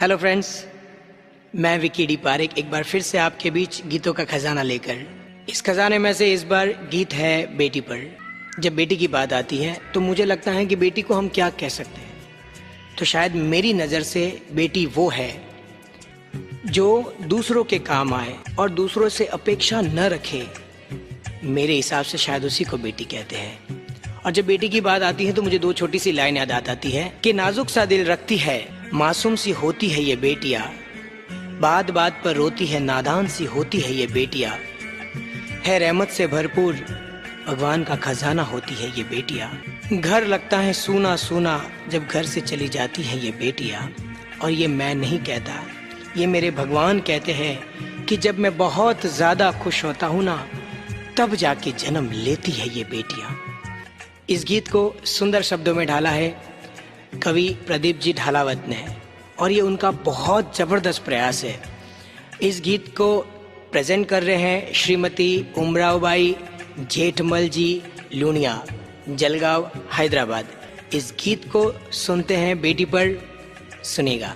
Hello friends, मैं Vicky D Parekh एक बार फिर से आपके बीच गीतों का खजाना लेकर। इस खजाने में से इस बार गीत है बेटी पर। जब बेटी की बात आती है तो मुझे लगता है कि बेटी को हम क्या कह सकते हैं, तो शायद मेरी नज़र से बेटी वो है जो दूसरों के काम आए और दूसरों से अपेक्षा न रखे। मेरे हिसाब से शायद उसी को बेटी कहते हैं। और जब बेटी की बात आती है तो मुझे दो छोटी सी लाइन याद आती है कि नाजुक सा दिल रखती है, मासूम सी होती है ये बेटियां, बात बात पर रोती है, नादान सी होती है ये बेटियां, है रहमत से भरपूर भगवान का खजाना होती है ये बेटियां। घर लगता है सूना सूना जब घर से चली जाती है ये बेटियां। और ये मैं नहीं कहता, ये मेरे भगवान कहते हैं कि जब मैं बहुत ज्यादा खुश होता हूँ ना, तब जाके जन्म लेती है ये बेटियां। इस गीत को सुंदर शब्दों में ढाला है कवि प्रदीप जी ढालावत ने, और ये उनका बहुत जबरदस्त प्रयास है। इस गीत को प्रेजेंट कर रहे हैं श्रीमती उमरावबाई जेठमल जी लूनिया, जलगांव, हैदराबाद। इस गीत को सुनते हैं बेटी पर, सुनेगा।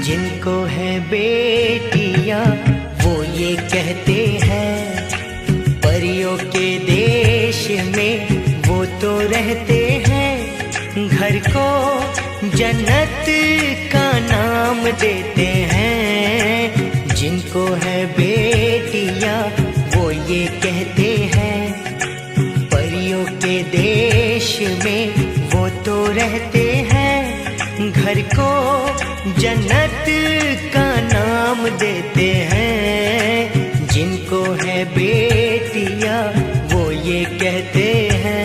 जिनको है बेटियां वो ये कहते हैं, परियों के देश में वो तो रहते हैं, घर को जन्नत का नाम देते हैं। जिनको है बेटियां वो ये कहते हैं, परियों के देश में वो तो रहते हैं, घर को जन्नत का नाम देते हैं। जिनको है बेटियां वो ये कहते हैं।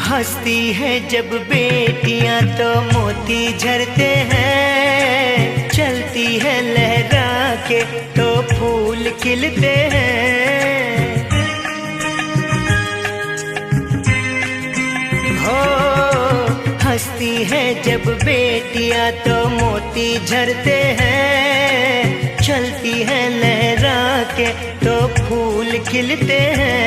हंसती है जब बेटियां तो मोती झरते हैं, चलती है लहरा के तो फूल खिलते हैं। हो हंसती है जब बेटियां तो मोती झरते हैं, चलती है लहरा के तो फूल खिलते हैं।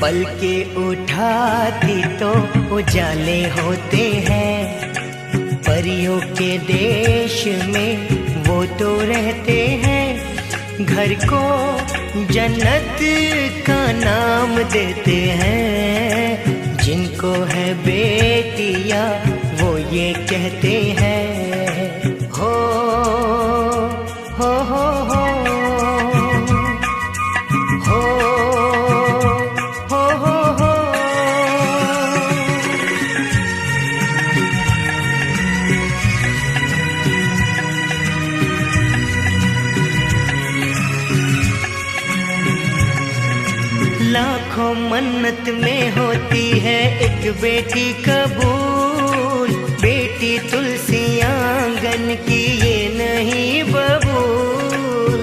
पल के उठाती तो उजाले होते हैं, परियों के देश में वो तो रहते हैं, घर को जन्नत का नाम देते हैं। जिनको है बेटियां वो ये कहते हैं। हो हो हो हो लाखों मन्नत में होती है एक बेटी कबूल, बेटी तुलसी आंगन की ये नहीं बबूल।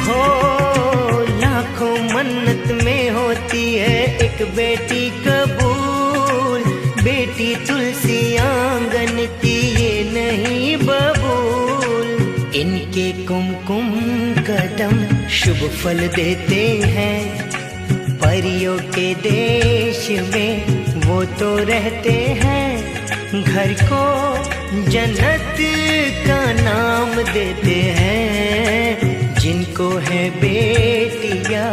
हो लाखों मन्नत में होती है एक बेटी कबूल, बेटी तुलसी तुलसी आंगन की ये नहीं बबूल। इनके कुमकुम कदम शुभ फल देते हैं, परियों के देश में वो तो रहते हैं। घर को जन्नत का नाम देते हैं, जिनको है बेटियां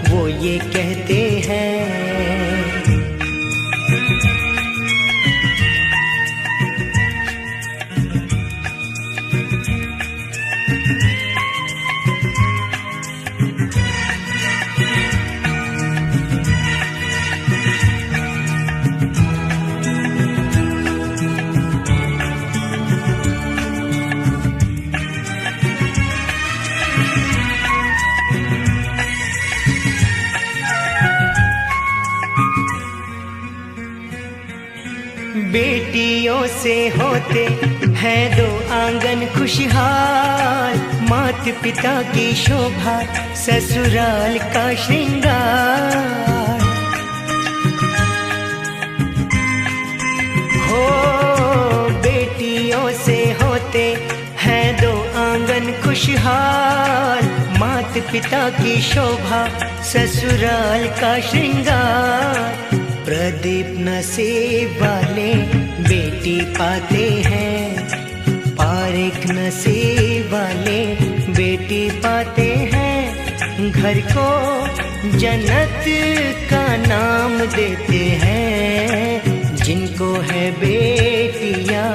वो ये कहते हैं। बेटियों से होते हैं दो आंगन खुशहाल, मात पिता की शोभा ससुराल का श्रृंगार। हो बेटियों से होते हैं दो आंगन खुशहाल, मात पिता की शोभा ससुराल का श्रृंगार। प्रदीप नसीब वाले बेटी पाते हैं, पारिक नसीब वाले बेटी पाते हैं। घर को जन्नत का नाम देते हैं, जिनको है बेटियां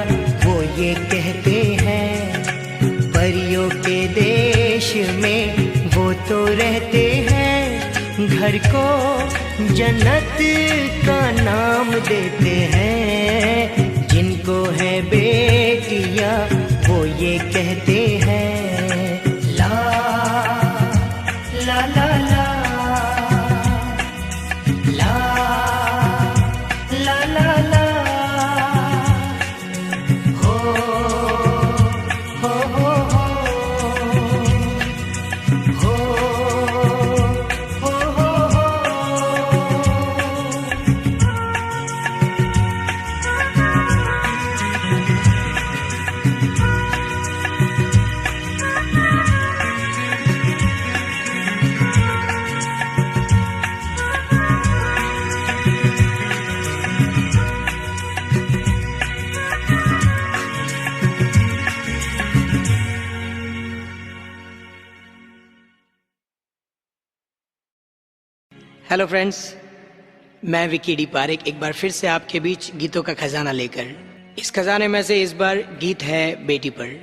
वो ये कहते हैं। परियों के देश में वो तो रहते हैं, घर को जन्नत का नाम देते हैं। जिनको है बेटियां वो ये कहते हैं। ला ला ला ला ला ला ला ला हो हो हो हो हो हो हो। हेलो फ्रेंड्स, मैं विकी डी पारेख एक बार फिर से आपके बीच गीतों का खजाना लेकर। इस खजाने में से इस बार गीत है बेटी पर।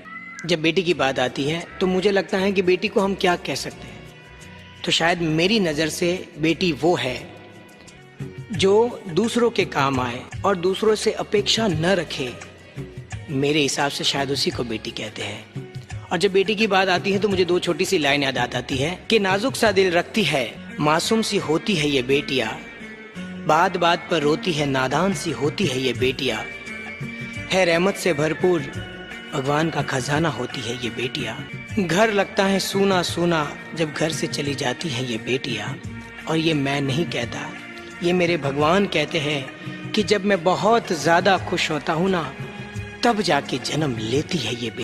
जब बेटी की बात आती है तो मुझे लगता है कि बेटी को हम क्या कह सकते हैं। तो शायद मेरी नज़र से बेटी वो है जो दूसरों के काम आए और दूसरों से अपेक्षा न रखे। मेरे हिसाब से शायद उसी को बेटी कहते हैं। और जब बेटी की बात आती है तो मुझे दो छोटी सी लाइन याद आती है कि नाजुक सा दिल रखती है, मासूम सी होती है ये बेटियां, बात बात पर रोती है, नादान सी होती है ये बेटियां, है रहमत से भरपूर भगवान का खजाना होती है ये बेटियां। घर लगता है सूना सूना जब घर से चली जाती है ये बेटियां। और ये मैं नहीं कहता, ये मेरे भगवान कहते हैं कि जब मैं बहुत ज्यादा खुश होता हूँ ना, तब जाके जन्म लेती है ये